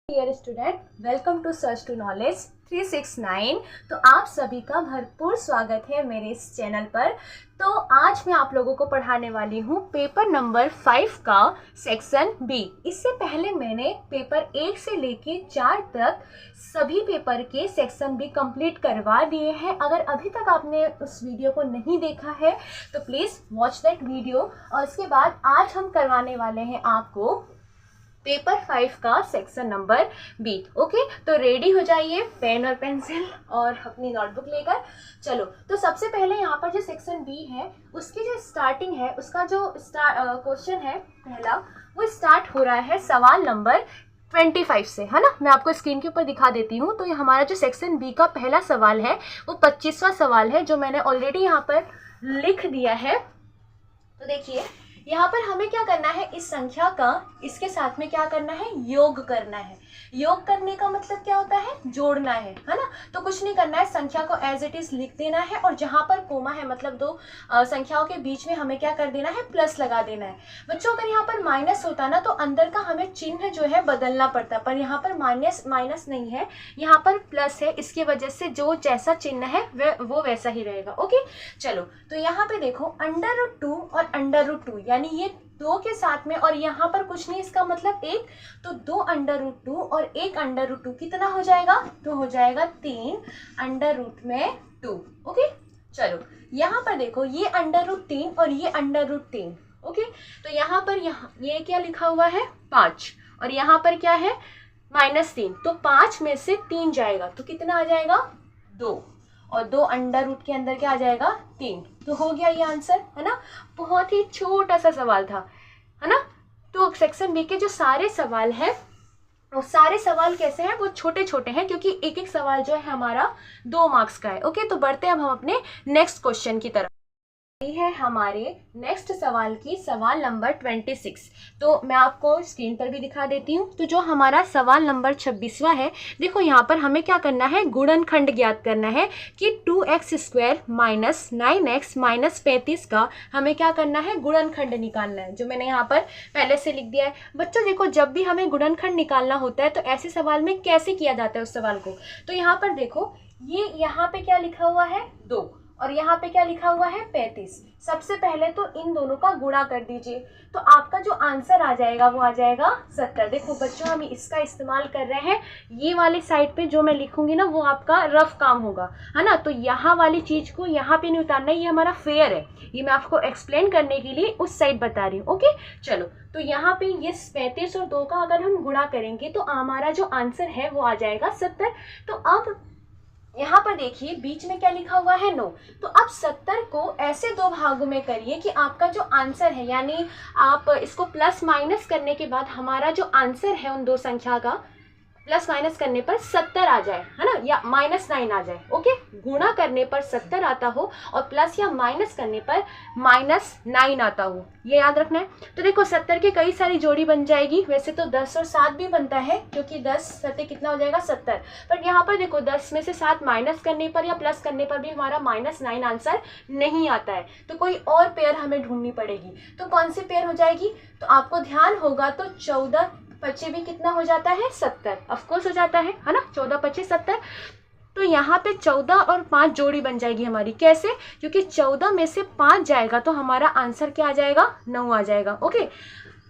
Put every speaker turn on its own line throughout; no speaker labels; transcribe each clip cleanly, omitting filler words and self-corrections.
Dear student, welcome to search to knowledge 369। तो आप सभी का भरपूर स्वागत है मेरे इस चैनल पर। तो आज मैं आप लोगों को पढ़ाने वाली हूँ पेपर नंबर 5 का सेक्शन बी। इससे पहले मैंने पेपर 1 से लेके 4 तक सभी पेपर के सेक्शन बी कंप्लीट करवा दिए हैं। अगर अभी तक आपने उस वीडियो को नहीं देखा है तो प्लीज़ वॉच दैट वीडियो। और उसके बाद आज हम करवाने वाले हैं आपको पेपर 5 का सेक्शन नंबर बी। ओके, तो रेडी हो जाइए पेन और पेंसिल और अपनी नोटबुक लेकर। चलो, तो सबसे पहले यहाँ पर जो सेक्शन बी है उसकी जो स्टार्टिंग है, उसका जो क्वेश्चन है पहला, वो स्टार्ट हो रहा है सवाल नंबर 25 से, है ना। मैं आपको स्क्रीन के ऊपर दिखा देती हूँ। तो ये हमारा जो सेक्शन बी का पहला सवाल है वो 25वां सवाल है, जो मैंने ऑलरेडी यहाँ पर लिख दिया है। तो देखिए, यहाँ पर हमें क्या करना है, इस संख्या का इसके साथ में क्या करना है, योग करना है। योग करने का मतलब क्या होता है, जोड़ना है ना। तो कुछ नहीं करना है, संख्या को एज इट इज लिख देना है और जहाँ पर कोमा है मतलब दो संख्याओं के बीच में हमें क्या कर देना है, प्लस लगा देना है। बच्चों, अगर यहाँ पर माइनस होता ना तो अंदर का हमें चिन्ह जो है बदलना पड़ता, पर यहाँ पर माइनस नहीं है, यहाँ पर प्लस है। इसकी वजह से जो जैसा चिन्ह है वो वैसा ही रहेगा। ओके, चलो, तो यहाँ पे देखो √2 और √2, यानी ये दो के साथ में, और यहाँ पर कुछ नहीं, इसका मतलब एक, तो 2 √2 और 1 √2 कितना हो जाएगा, तो हो जाएगा 3 √2। ओके, चलो, यहाँ पर देखो ये √3 और ये √3। ओके, तो यहाँ पर ये क्या लिखा हुआ है, 5, और यहाँ पर क्या है, -3। तो 5 में से 3 जाएगा तो कितना आ जाएगा, 2, और 2 अंडर रूट के अंदर क्या आ जाएगा, 3। तो हो गया ये आंसर, है ना। बहुत ही छोटा सा सवाल था, है ना। तो सेक्शन बी के जो सारे सवाल है, वो सारे सवाल कैसे हैं, वो छोटे छोटे हैं, क्योंकि एक एक सवाल जो है हमारा 2 मार्क्स का है। ओके, तो बढ़ते हैं अब हम अपने नेक्स्ट क्वेश्चन की तरफ। है हमारे नेक्स्ट सवाल की सवाल नंबर 26। तो मैं आपको स्क्रीन पर भी दिखा देती हूँ। तो जो हमारा सवाल नंबर 26वां है, देखो यहाँ पर हमें क्या करना है, गुणनखंड ज्ञात करना है कि 2x² - 9x - 35 का हमें क्या करना है, गुणनखंड निकालना है, जो मैंने यहाँ पर पहले से लिख दिया है। बच्चों देखो, जब भी हमें गुणनखंड निकालना होता है तो ऐसे सवाल में कैसे किया जाता है उस सवाल को। तो यहाँ पर देखो, ये यहाँ पे क्या लिखा हुआ है, 2, और यहाँ पे क्या लिखा हुआ है, 35। सबसे पहले तो इन दोनों का गुणा कर दीजिए, तो आपका जो आंसर आ जाएगा वो आ जाएगा 70। देखो बच्चों, हम इसका इस्तेमाल कर रहे हैं, ये वाली साइड पे जो मैं लिखूंगी ना वो आपका रफ काम होगा, है ना। तो यहाँ वाली चीज को यहाँ पे नहीं उतारना, ये हमारा फेयर है, ये मैं आपको एक्सप्लेन करने के लिए उस साइड बता रही हूँ। ओके, चलो, तो यहाँ पे ये 35 और 2 का अगर हम गुणा करेंगे तो हमारा जो आंसर है वो आ जाएगा 70। तो अब यहाँ पर देखिए बीच में क्या लिखा हुआ है, 9। तो अब 70 को ऐसे 2 भागों में करिए कि आपका जो आंसर है, यानी आप इसको प्लस माइनस करने के बाद हमारा जो आंसर है उन 2 संख्या का प्लस माइनस करने पर 70 आ जाए, है ना, या -9 आ जाए। ओके, गुणा करने पर 70 आता हो और प्लस या माइनस करने पर -9 आता हो, ये याद रखना है। तो देखो 70 की कई सारी जोड़ी बन जाएगी, वैसे तो 10 और 7 भी बनता है, क्योंकि 10 7 कितना हो जाएगा, 70। बट यहाँ पर देखो 10 में से 7 माइनस करने पर या प्लस करने पर भी हमारा -9 आंसर नहीं आता है, तो कोई और पेयर हमें ढूंढनी पड़ेगी। तो कौन सी पेयर हो जाएगी, तो आपको ध्यान होगा तो 14 25 भी कितना हो जाता है, 70, ऑफकोर्स हो जाता है ना, 14 25 70। तो यहाँ पे 14 और 5 जोड़ी बन जाएगी हमारी। कैसे, क्योंकि 14 में से 5 जाएगा तो हमारा आंसर क्या आ जाएगा, 9 आ जाएगा। ओके,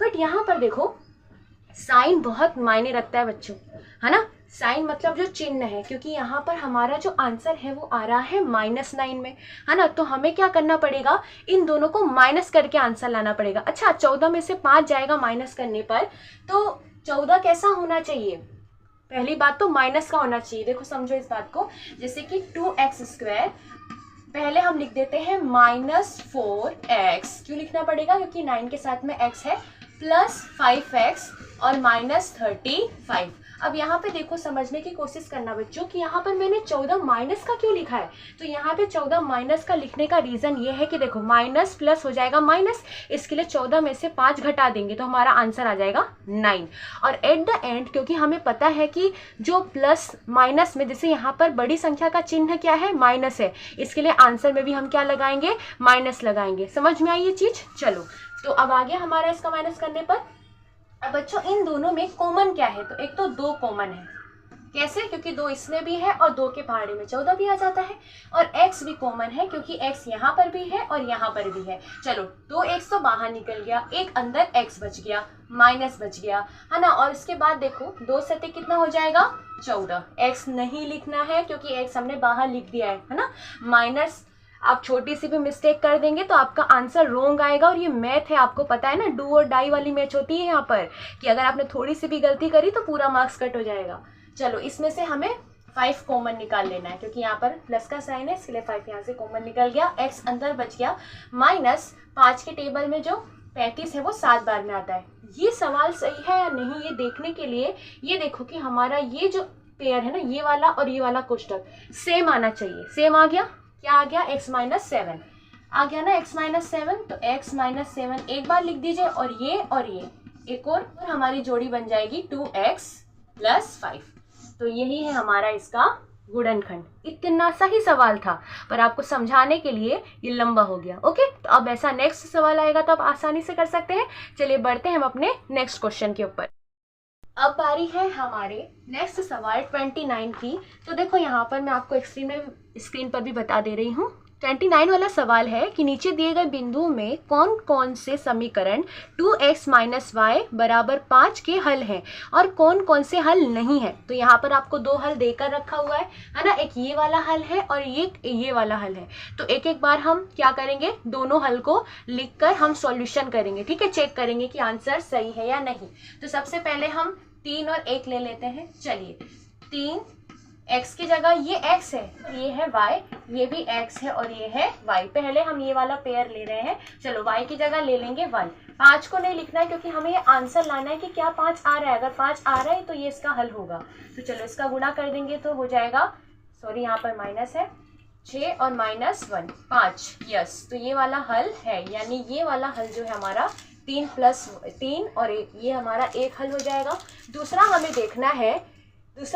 बट यहाँ पर देखो साइन बहुत मायने रखता है बच्चों, है ना। साइन मतलब जो चिन्ह है, क्योंकि यहाँ पर हमारा जो आंसर है वो आ रहा है -9 में, है ना। तो हमें क्या करना पड़ेगा, इन दोनों को माइनस करके आंसर लाना पड़ेगा। अच्छा, 14 में से 5 जाएगा माइनस करने पर, तो 14 कैसा होना चाहिए, पहली बात तो माइनस का होना चाहिए। देखो समझो इस बात को, जैसे कि 2x², पहले हम लिख देते हैं -4x, क्यों लिखना पड़ेगा, क्योंकि 9 के साथ में x है, +5x और -35। अब यहाँ पे देखो, समझने की कोशिश करना बच्चों कि यहाँ पर मैंने 14 माइनस का क्यों लिखा है। तो यहाँ पे 14 माइनस का लिखने का रीज़न ये है कि देखो माइनस प्लस हो जाएगा माइनस, इसके लिए 14 में से 5 घटा देंगे तो हमारा आंसर आ जाएगा 9। और एट द एंड, क्योंकि हमें पता है कि जो प्लस माइनस में, जैसे यहाँ पर बड़ी संख्या का चिन्ह क्या है, माइनस है, इसके लिए आंसर में भी हम क्या लगाएंगे, माइनस लगाएंगे। समझ में आई ये चीज़। चलो, तो अब आ गया हमारा इसका माइनस करने पर। अब बच्चों इन दोनों में कॉमन क्या है, तो एक तो 2 कॉमन है। कैसे? क्योंकि 2 इसमें भी है और 2 के पहाड़े में 14 भी आ जाता है। और x भी कॉमन है क्योंकि x यहाँ पर भी है और यहाँ पर भी है। चलो 2x तो बाहर निकल गया, एक अंदर x बच गया, माइनस बच गया, है ना। और इसके बाद देखो 2 सते कितना हो जाएगा 14। x नहीं लिखना है क्योंकि x हमने बाहर लिख दिया है ना। माइनस आप छोटी सी भी मिस्टेक कर देंगे तो आपका आंसर रोंग आएगा। और ये मैथ है, आपको पता है ना, डू और डाई वाली मैच होती है यहाँ पर, कि अगर आपने थोड़ी सी भी गलती करी तो पूरा मार्क्स कट हो जाएगा। चलो इसमें से हमें 5 कॉमन निकाल लेना है क्योंकि यहाँ पर प्लस का साइन है, इसलिए 5 यहाँ से कॉमन निकल गया, x अंदर बच गया, माइनस 5 के टेबल में जो 35 है वो 7 बार में आता है। ये सवाल सही है या नहीं ये देखने के लिए ये देखो कि हमारा ये जो पेयर है ना, ये वाला और ये वाला कोष्टक सेम आना चाहिए। सेम आ गया, क्या आ गया, x माइनस 7 आ गया ना, x माइनस 7। तो x माइनस 7 एक बार लिख दीजिए और ये एक और हमारी जोड़ी बन जाएगी 2x प्लस 5। तो यही है हमारा इसका गुणनखंड। इतना सा ही सवाल था पर आपको समझाने के लिए ये लंबा हो गया। ओके, तो अब ऐसा नेक्स्ट सवाल आएगा तो आप आसानी से कर सकते हैं। चलिए बढ़ते हैं हम अपने नेक्स्ट क्वेश्चन के ऊपर। अब बारी है हमारे नेक्स्ट सवाल 29 की। तो देखो यहाँ पर मैं आपको स्क्रीन पर भी बता दे रही हूँ। 29 वाला सवाल है कि नीचे दिए गए बिंदुओं में कौन कौन से समीकरण 2x माइनस वाई बराबर 5 के हल हैं और कौन कौन से हल नहीं है। तो यहाँ पर आपको 2 हल देकर रखा हुआ है ना, एक ये वाला हल है और ये वाला हल है। तो एक एक बार हम क्या करेंगे, दोनों हल को लिखकर हम सॉल्यूशन करेंगे, ठीक है, चेक करेंगे कि आंसर सही है या नहीं। तो सबसे पहले हम 3 और 1 ले लेते हैं। चलिए 3 x की जगह ये x है, ये है y, ये भी x है और ये है y। पहले हम ये वाला पेयर ले रहे हैं। चलो y की जगह ले लेंगे 1। 5 को नहीं लिखना है क्योंकि हमें ये आंसर लाना है कि क्या 5 आ रहा है। अगर 5 आ रहा है तो ये इसका हल होगा। तो चलो इसका गुणा कर देंगे तो हो जाएगा, सॉरी यहाँ पर माइनस है, 6 और माइनस 1 5। यस, तो ये वाला हल है, यानी ये वाला हल जो है हमारा 3 प्लस 3 और 1, ये हमारा एक हल हो जाएगा। दूसरा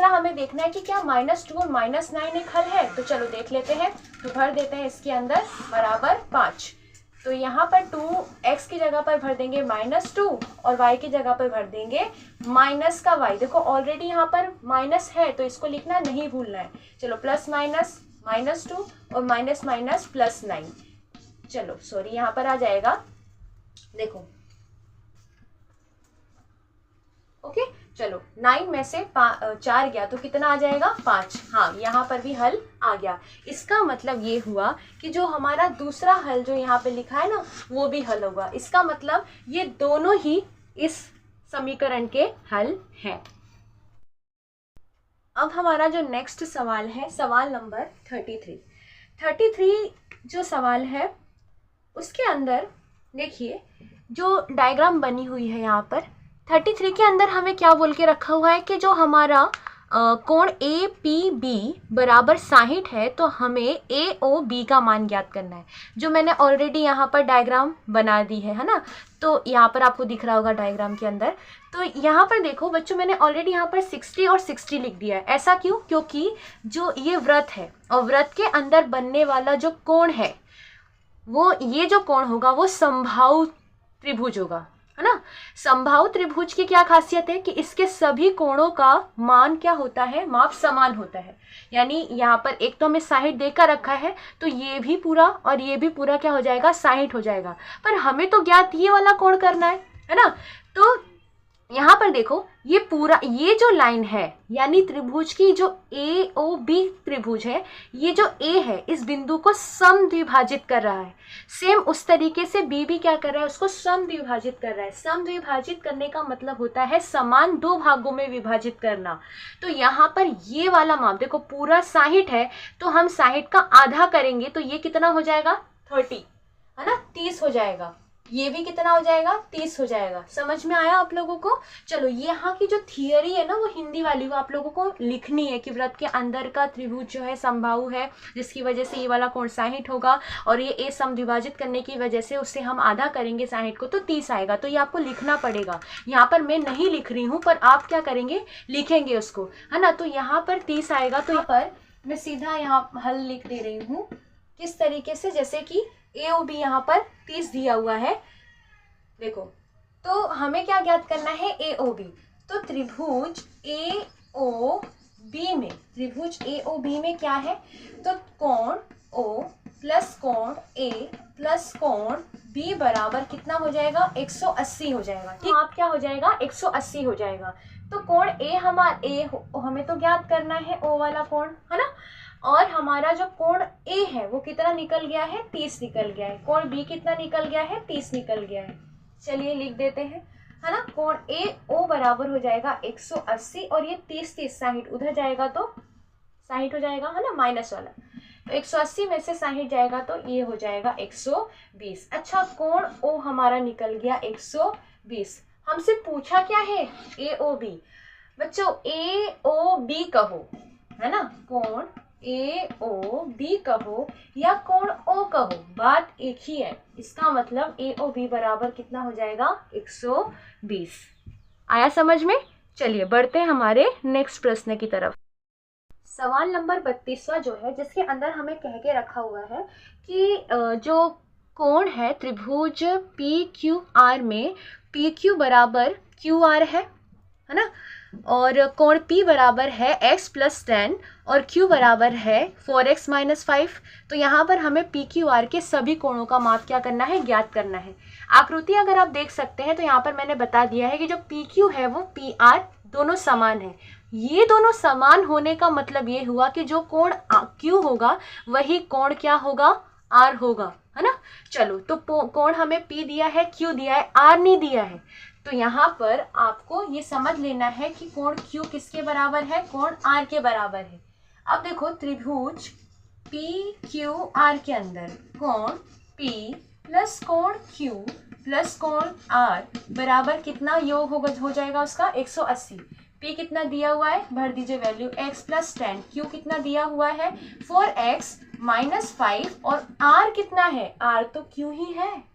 हमें देखना है कि क्या -2 और -9 एक हल है। तो चलो देख लेते हैं। तो भर देते हैं इसके अंदर बराबर 5। तो यहाँ पर 2x की जगह पर भर देंगे -2 और y की जगह पर भर देंगे माइनस का y। देखो ऑलरेडी यहाँ पर माइनस है तो इसको लिखना नहीं भूलना है। चलो प्लस माइनस -2 और माइनस माइनस प्लस 9। चलो सॉरी यहाँ पर आ जाएगा, देखो ओके। चलो 9 में से 4 गया तो कितना आ जाएगा 5। हाँ, यहाँ पर भी हल आ गया। इसका मतलब ये हुआ कि जो हमारा दूसरा हल जो यहाँ पे लिखा है ना वो भी हल होगा। इसका मतलब ये दोनों ही इस समीकरण के हल हैं। अब हमारा जो नेक्स्ट सवाल है, सवाल नंबर 33 जो सवाल है उसके अंदर देखिए जो डायग्राम बनी हुई है यहाँ पर 33 के अंदर हमें क्या बोल के रखा हुआ है कि जो हमारा कोण APB बराबर 60 है तो हमें AOB का मान ज्ञात करना है। जो मैंने ऑलरेडी यहाँ पर डायग्राम बना दी है ना, तो यहाँ पर आपको दिख रहा होगा डायग्राम के अंदर। तो यहाँ पर देखो बच्चों, मैंने ऑलरेडी यहाँ पर 60 और 60 लिख दिया है। ऐसा क्यों? क्योंकि जो ये व्रत है और व्रत के अंदर बनने वाला जो कोण है वो, ये जो कोण होगा वो समबाहु त्रिभुज होगा, है ना। समबाहु त्रिभुज की क्या खासियत है कि इसके सभी कोणों का मान क्या होता है, माप समान होता है। यानी यहाँ पर एक तो हमें 60 देकर रखा है तो ये भी पूरा और ये भी पूरा क्या हो जाएगा 60 हो जाएगा। पर हमें तो ज्ञात ये वाला कोण करना है ना। तो यहाँ पर देखो ये पूरा, ये जो लाइन है यानी त्रिभुज की जो AOB त्रिभुज है, ये जो A है इस बिंदु को समद्विभाजित कर रहा है। सेम उस तरीके से B भी क्या कर रहा है, उसको समद्विभाजित कर रहा है। समद्विभाजित करने का मतलब होता है समान 2 भागों में विभाजित करना। तो यहाँ पर ये वाला माप देखो पूरा 60 है तो हम 60 का आधा करेंगे तो ये कितना हो जाएगा 30, है ना, 30 हो जाएगा। ये भी कितना हो जाएगा 30 हो जाएगा। समझ में आया आप लोगों को? चलो यहाँ की जो थियरी है ना वो हिंदी वाली, वो आप लोगों को लिखनी है कि व्रत के अंदर का त्रिभुज जो है समबाहु है, जिसकी वजह से ये वाला कोण 60 होगा और ये A समद्विभाजित करने की वजह से उससे हम आधा करेंगे 60 को तो 30 आएगा। तो ये आपको लिखना पड़ेगा। यहाँ पर मैं नहीं लिख रही हूँ पर आप क्या करेंगे, लिखेंगे उसको, है ना। तो यहाँ पर 30 आएगा। तो यहाँ पर मैं सीधा यहाँ हल लिख दे रही हूँ किस तरीके से, जैसे कि AOB यहाँ पर 30 दिया हुआ है, देखो। तो हमें क्या ज्ञात करना है, AOB। तो त्रिभुज AOB में क्या है, तो कोण O प्लस कोण A प्लस कोण B बराबर कितना हो जाएगा, 180 हो जाएगा। ठीक, आप क्या हो जाएगा, 180 हो जाएगा। तो कोण A हमें तो ज्ञात करना है O वाला कोण, है ना। और हमारा जो कोण A है वो कितना निकल गया है, 30 निकल गया है। कोण B कितना निकल गया है, 30 निकल गया है। चलिए लिख देते हैं, है ना। कोण AO बराबर हो जाएगा 180 और ये 30 60 उधर जाएगा तो 60 हो जाएगा, है ना, माइनस वाला। तो 180 में से 60 जाएगा तो ये हो जाएगा 120। अच्छा, कोण O हमारा निकल गया 120। हमसे पूछा क्या है, AOB। बच्चों AOB कहो, है ना, कोण AOB कहो या कोण O कहो, बात एक ही है। इसका मतलब AOB बराबर कितना हो जाएगा, 120। आया समझ में। चलिए बढ़ते हैं हमारे नेक्स्ट प्रश्न की तरफ। सवाल नंबर 32वां जो है, जिसके अंदर हमें कह के रखा हुआ है कि जो कोण है त्रिभुज PQR में PQ बराबर QR है ना, और कोण P बराबर है x प्लस 10 और Q बराबर है 4x माइनस 5। तो यहाँ पर हमें PQR के सभी कोणों का माप क्या करना है, ज्ञात करना है। आकृति अगर आप देख सकते हैं तो यहाँ पर मैंने बता दिया है कि जो PQ है वो PR दोनों समान है। ये दोनों समान होने का मतलब ये हुआ कि जो कोण Q होगा वही कोण क्या होगा, R होगा, है ना। चलो, तो कोण हमें P दिया है, Q दिया है, R नहीं दिया है। तो यहाँ पर आपको ये समझ लेना है कि कोण Q किसके बराबर है, कोण R के बराबर है। अब देखो, त्रिभुज PQR के अंदर कोण P प्लस कोण Q प्लस कोण R बराबर कितना योग हो जाएगा उसका, 180। P कितना दिया हुआ है, भर दीजिए वैल्यू, x प्लस 10। Q कितना दिया हुआ है, 4x माइनस 5 और R कितना है, R तो Q ही है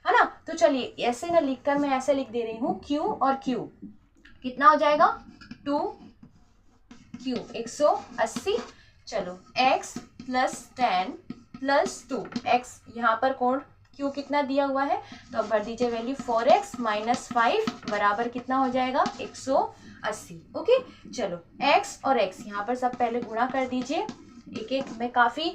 ना। तो चलिए ऐसे ना लिखकर मैं ऐसे लिख दे रही हूँ, Q और Q कितना हो जाएगा, 2Q 180। चलो, x प्लस 10 प्लस 2x, यहाँ पर कोण Q कितना दिया हुआ है, तो अब भर दीजिए वैल्यू, 4x माइनस 5 बराबर कितना हो जाएगा, 180। ओके, चलो x और x यहाँ पर सब पहले गुणा कर दीजिए। एक एक मैं काफ़ी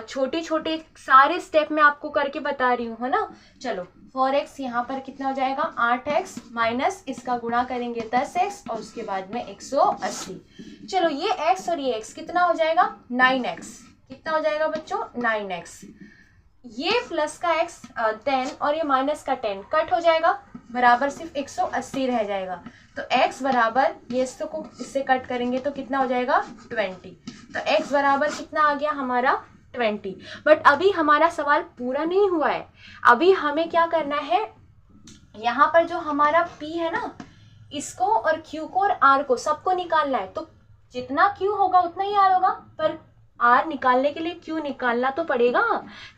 छोटे छोटे सारे स्टेप में आपको करके बता रही हूँ, है ना। चलो, 4x यहाँ पर कितना हो जाएगा, 8x माइनस इसका गुणा करेंगे 10x और उसके बाद में 180। चलो, ये x और ये x कितना हो जाएगा, 9x। कितना हो जाएगा बच्चों, 9x। ये प्लस का x 10 और ये माइनस का 10 कट हो जाएगा, बराबर सिर्फ 180 रह जाएगा। तो x बराबर, ये को इससे कट करेंगे तो कितना हो जाएगा, 20। तो x बराबर कितना आ गया हमारा, 20। बट अभी हमारा सवाल पूरा नहीं हुआ है। अभी हमें क्या करना है, यहाँ पर जो हमारा P है ना, इसको और Q को और R को सबको निकालना है। तो जितना Q होगा उतना ही R होगा, पर R निकालने के लिए Q निकालना तो पड़ेगा।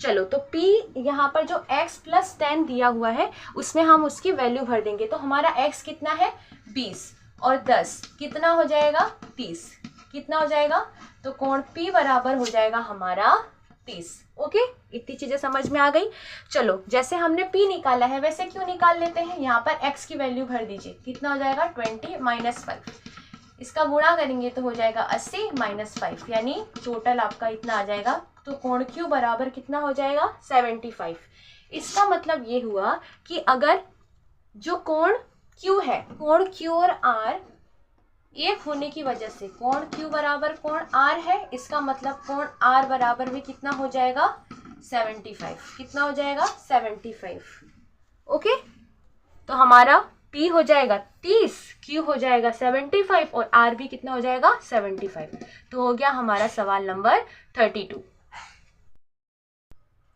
चलो, तो P यहाँ पर जो x प्लस 10 दिया हुआ है उसमें हम उसकी वैल्यू भर देंगे। तो हमारा x कितना है, 20 और 10 कितना हो जाएगा, 30। कितना हो जाएगा, तो कोण P बराबर हो जाएगा हमारा 30। ओके, इतनी चीजें समझ में आ गई। चलो, जैसे हमने P निकाला है वैसे Q निकाल लेते हैं। यहाँ पर x की वैल्यू भर दीजिए, कितना हो जाएगा, 20 माइनस 5। इसका गुणा करेंगे तो हो जाएगा 80 माइनस 5, यानी टोटल आपका इतना आ जाएगा। तो कोण Q बराबर कितना हो जाएगा, 75। इसका मतलब ये हुआ कि अगर जो कोण Q है, कोण Q और R एक होने की वजह से कोण Q बराबर कोण R है, इसका मतलब कोण R बराबर भी कितना हो जाएगा, 75। कितना हो जाएगा, 75। ओके, तो हमारा P हो जाएगा 30, Q हो जाएगा 75 और R भी कितना हो जाएगा, 75। तो हो गया हमारा सवाल नंबर 32।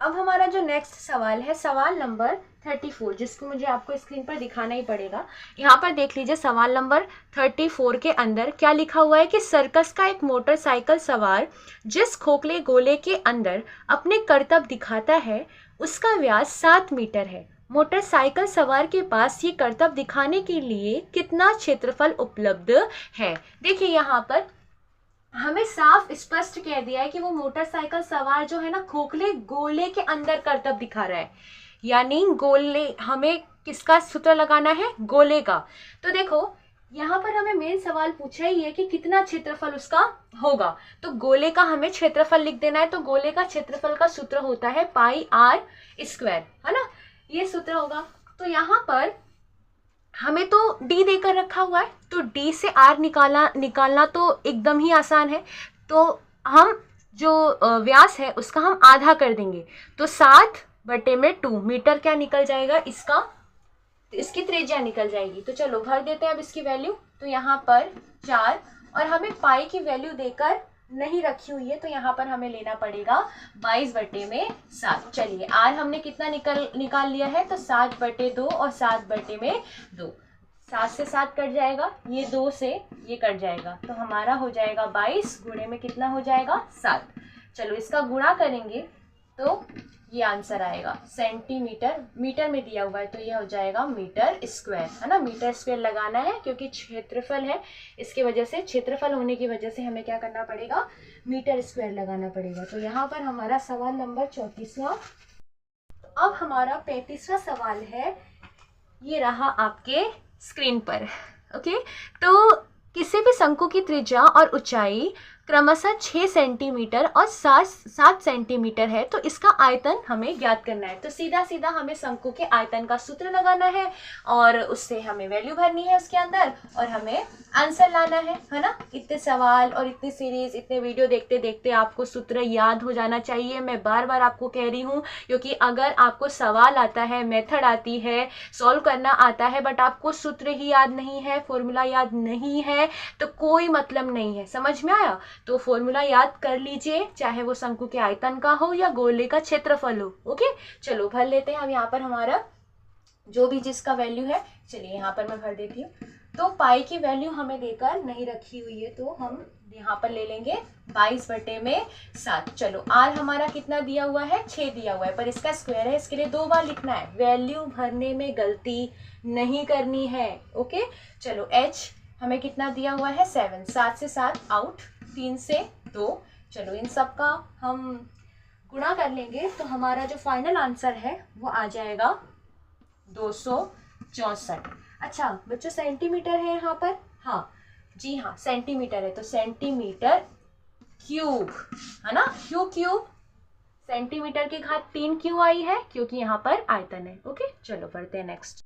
अब हमारा जो नेक्स्ट सवाल है, सवाल नंबर 34, जिसको मुझे आपको स्क्रीन पर दिखाना ही पड़ेगा। यहाँ पर देख लीजिए, सवाल नंबर 34 के अंदर क्या लिखा हुआ है कि सर्कस का एक मोटरसाइकिल सवार जिस खोखले गोले के अंदर अपने करतब दिखाता है उसका व्यास 7 मीटर है। मोटरसाइकिल सवार के पास ये करतब दिखाने के लिए कितना क्षेत्रफल उपलब्ध है। देखिए, यहाँ पर हमें साफ स्पष्ट कह दिया है कि वो मोटरसाइकिल सवार जो है ना, खोखले गोले के अंदर करतब दिखा रहा है। यानी गोले, हमें किसका सूत्र लगाना है? गोले का। तो देखो यहाँ पर हमें मेन सवाल पूछा ही है कि कितना क्षेत्रफल उसका होगा, तो गोले का हमें क्षेत्रफल लिख देना है। तो गोले का क्षेत्रफल का सूत्र होता है पाई आर स्क्वायर, है ना, ये सूत्र होगा। तो यहाँ पर हमें तो d देकर रखा हुआ है, तो d से r निकालना तो एकदम ही आसान है। तो हम जो व्यास है उसका हम आधा कर देंगे, तो 7/2 मीटर क्या निकल जाएगा इसका, इसकी त्रिज्या निकल जाएगी। तो चलो भर देते हैं अब इसकी वैल्यू। तो यहाँ पर 4, और हमें पाई की वैल्यू देकर नहीं रखी हुई है, तो यहाँ पर हमें लेना पड़ेगा 22/7। चलिए आर हमने कितना निकाल लिया है, तो 7/2 और 7/2, 7 से 7 कट जाएगा, ये 2 से ये कट जाएगा, तो हमारा हो जाएगा 22 गुणे में कितना हो जाएगा 7। चलो इसका गुणा करेंगे तो ये आंसर आएगा सेंटीमीटर, मीटर में दिया हुआ है तो ये हो जाएगा मीटर स्क्वायर, है ना। मीटर स्क्वायर लगाना है क्योंकि क्षेत्रफल है, इसके वजह से क्षेत्रफल होने की वजह से हमें क्या करना पड़ेगा, मीटर स्क्वायर लगाना पड़ेगा। तो यहाँ पर हमारा सवाल नंबर 34वां। अब हमारा 35वां सवाल है, ये रहा आपके स्क्रीन पर। ओके, तो किसी भी शंकु की त्रिज्या और ऊंचाई क्रमशः 6 सेंटीमीटर और 7 सेंटीमीटर है, तो इसका आयतन हमें ज्ञात करना है। तो सीधा सीधा हमें शंकु के आयतन का सूत्र लगाना है और उससे हमें वैल्यू भरनी है उसके अंदर और हमें आंसर लाना है ना। इतने सवाल और इतनी सीरीज, इतने वीडियो देखते देखते आपको सूत्र याद हो जाना चाहिए। मैं बार बार आपको कह रही हूँ, क्योंकि अगर आपको सवाल आता है, मेथड आती है, सॉल्व करना आता है, बट आपको सूत्र ही याद नहीं है, फॉर्मूला याद नहीं है, तो कोई मतलब नहीं है। समझ में आया? तो फॉर्मूला याद कर लीजिए, चाहे वो शंकु के आयतन का हो या गोले का क्षेत्रफल हो। ओके, चलो भर लेते हैं हम यहाँ पर हमारा जो भी जिसका वैल्यू है। चलिए यहाँ पर मैं भर देती हूँ। तो पाई की वैल्यू हमें देकर नहीं रखी हुई है, तो हम यहाँ पर ले लेंगे 22/7। चलो आर हमारा कितना दिया हुआ है, 6 दिया हुआ है, पर इसका स्क्वायर है, इसके लिए 2 बार लिखना है। वैल्यू भरने में गलती नहीं करनी है। ओके, चलो एच हमें कितना दिया हुआ है, 7, 7 से 7 आउट, 3 से 2। चलो इन सब का हम गुणा कर लेंगे, तो हमारा जो फाइनल आंसर है वो आ जाएगा 264। अच्छा बच्चों, सेंटीमीटर है यहाँ पर? हाँ जी हाँ, सेंटीमीटर है, तो सेंटीमीटर क्यूब, है ना। क्यों क्यूब? सेंटीमीटर की घात 3 क्यों आई है? क्योंकि यहाँ पर आयतन है। ओके, चलो बढ़ते हैं नेक्स्ट।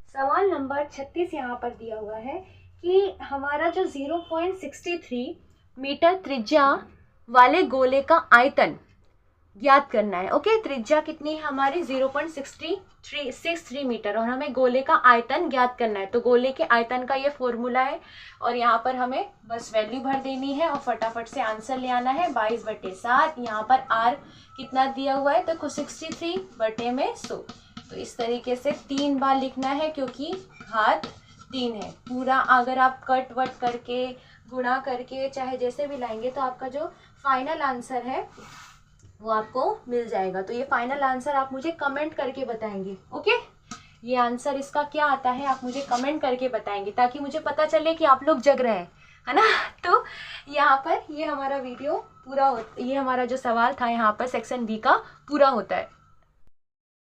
सवाल नंबर 36 यहाँ पर दिया हुआ है कि हमारा जो 0.63 मीटर त्रिज्या वाले गोले का आयतन ज्ञात करना है। ओके, त्रिज्या कितनी है हमारी, 0.63 मीटर, और हमें गोले का आयतन ज्ञात करना है। तो गोले के आयतन का ये फॉर्मूला है और यहाँ पर हमें बस वैल्यू भर देनी है और फटाफट से आंसर ले आना है। 22/7। यहाँ पर आर कितना दिया हुआ है, देखो 63/100। तो इस तरीके से 3 बार लिखना है क्योंकि घात 3 है। पूरा अगर आप कट वट करके, गुणा करके, चाहे जैसे भी लाएंगे, तो आपका जो फाइनल आंसर है वो आपको मिल जाएगा। तो ये फाइनल आंसर आप मुझे कमेंट करके बताएंगे। ओके, ये आंसर इसका क्या आता है आप मुझे कमेंट करके बताएंगे, ताकि मुझे पता चले कि आप लोग जग रहे हैं, है ना। तो यहाँ पर ये हमारा वीडियो पूरा ये हमारा जो सवाल था यहाँ पर सेक्शन बी का पूरा होता है।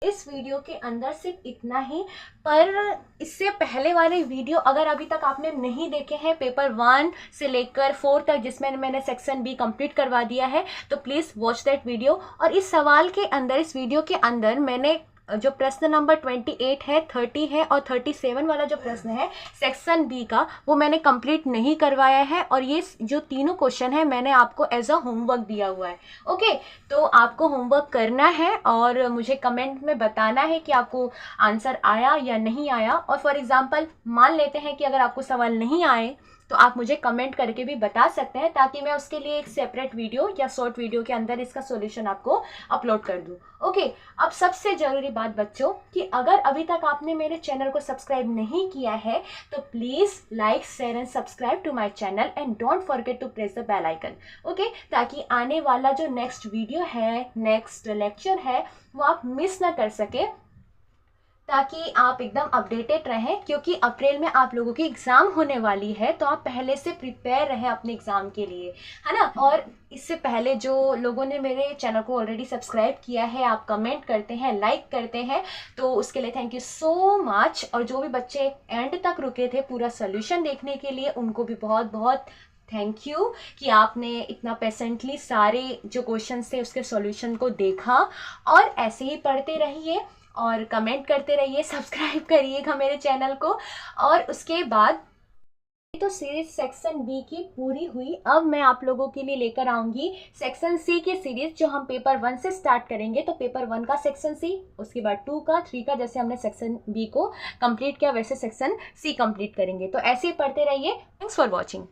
इस वीडियो के अंदर सिर्फ इतना ही, पर इससे पहले वाले वीडियो अगर अभी तक आपने नहीं देखे हैं, पेपर 1 से लेकर 4 तक, जिसमें मैंने सेक्शन बी कंप्लीट करवा दिया है, तो प्लीज़ वॉच दैट वीडियो। और इस सवाल के अंदर, इस वीडियो के अंदर मैंने जो प्रश्न नंबर 28 है, 30 है और 37 वाला जो प्रश्न है सेक्शन बी का, वो मैंने कंप्लीट नहीं करवाया है। और ये जो तीनों क्वेश्चन है मैंने आपको एज अ होमवर्क दिया हुआ है। ओके, तो आपको होमवर्क करना है और मुझे कमेंट में बताना है कि आपको आंसर आया या नहीं आया। और फॉर एग्जांपल मान लेते हैं कि अगर आपको सवाल नहीं आए, तो आप मुझे कमेंट करके भी बता सकते हैं, ताकि मैं उसके लिए एक सेपरेट वीडियो या शॉर्ट वीडियो के अंदर इसका सॉल्यूशन आपको अपलोड कर दूं। ओके, अब सबसे ज़रूरी बात बच्चों, कि अगर अभी तक आपने मेरे चैनल को सब्सक्राइब नहीं किया है, तो please like, share and subscribe to my channel and don't forget to press the bell icon. Okay, ताकि आने वाला जो नेक्स्ट वीडियो है, नेक्स्ट लेक्चर है, वो आप मिस ना कर सके। ताकि आप एकदम अपडेटेड रहें, क्योंकि अप्रैल में आप लोगों की एग्ज़ाम होने वाली है, तो आप पहले से प्रिपेयर रहें अपने एग्ज़ाम के लिए, है ना। और इससे पहले जो लोगों ने मेरे चैनल को ऑलरेडी सब्सक्राइब किया है, आप कमेंट करते हैं, लाइक करते हैं, तो उसके लिए थैंक यू सो मच। और जो भी बच्चे एंड तक रुके थे पूरा सोल्यूशन देखने के लिए, उनको भी बहुत बहुत थैंक यू कि आपने इतना पेशेंटली सारे जो क्वेश्चंस थे उसके सॉल्यूशन को देखा। और ऐसे ही पढ़ते रहिए और कमेंट करते रहिए, सब्सक्राइब करिएगा मेरे चैनल को। और उसके बाद तो सीरीज सेक्शन बी की पूरी हुई। अब मैं आप लोगों के लिए लेकर आऊंगी सेक्शन सी की सीरीज, जो हम पेपर 1 से स्टार्ट करेंगे। तो पेपर 1 का सेक्शन सी, उसके बाद 2 का, 3 का, जैसे हमने सेक्शन बी को कंप्लीट किया वैसे सेक्शन सी कंप्लीट करेंगे। तो ऐसे ही पढ़ते रहिए। Thanks for watching.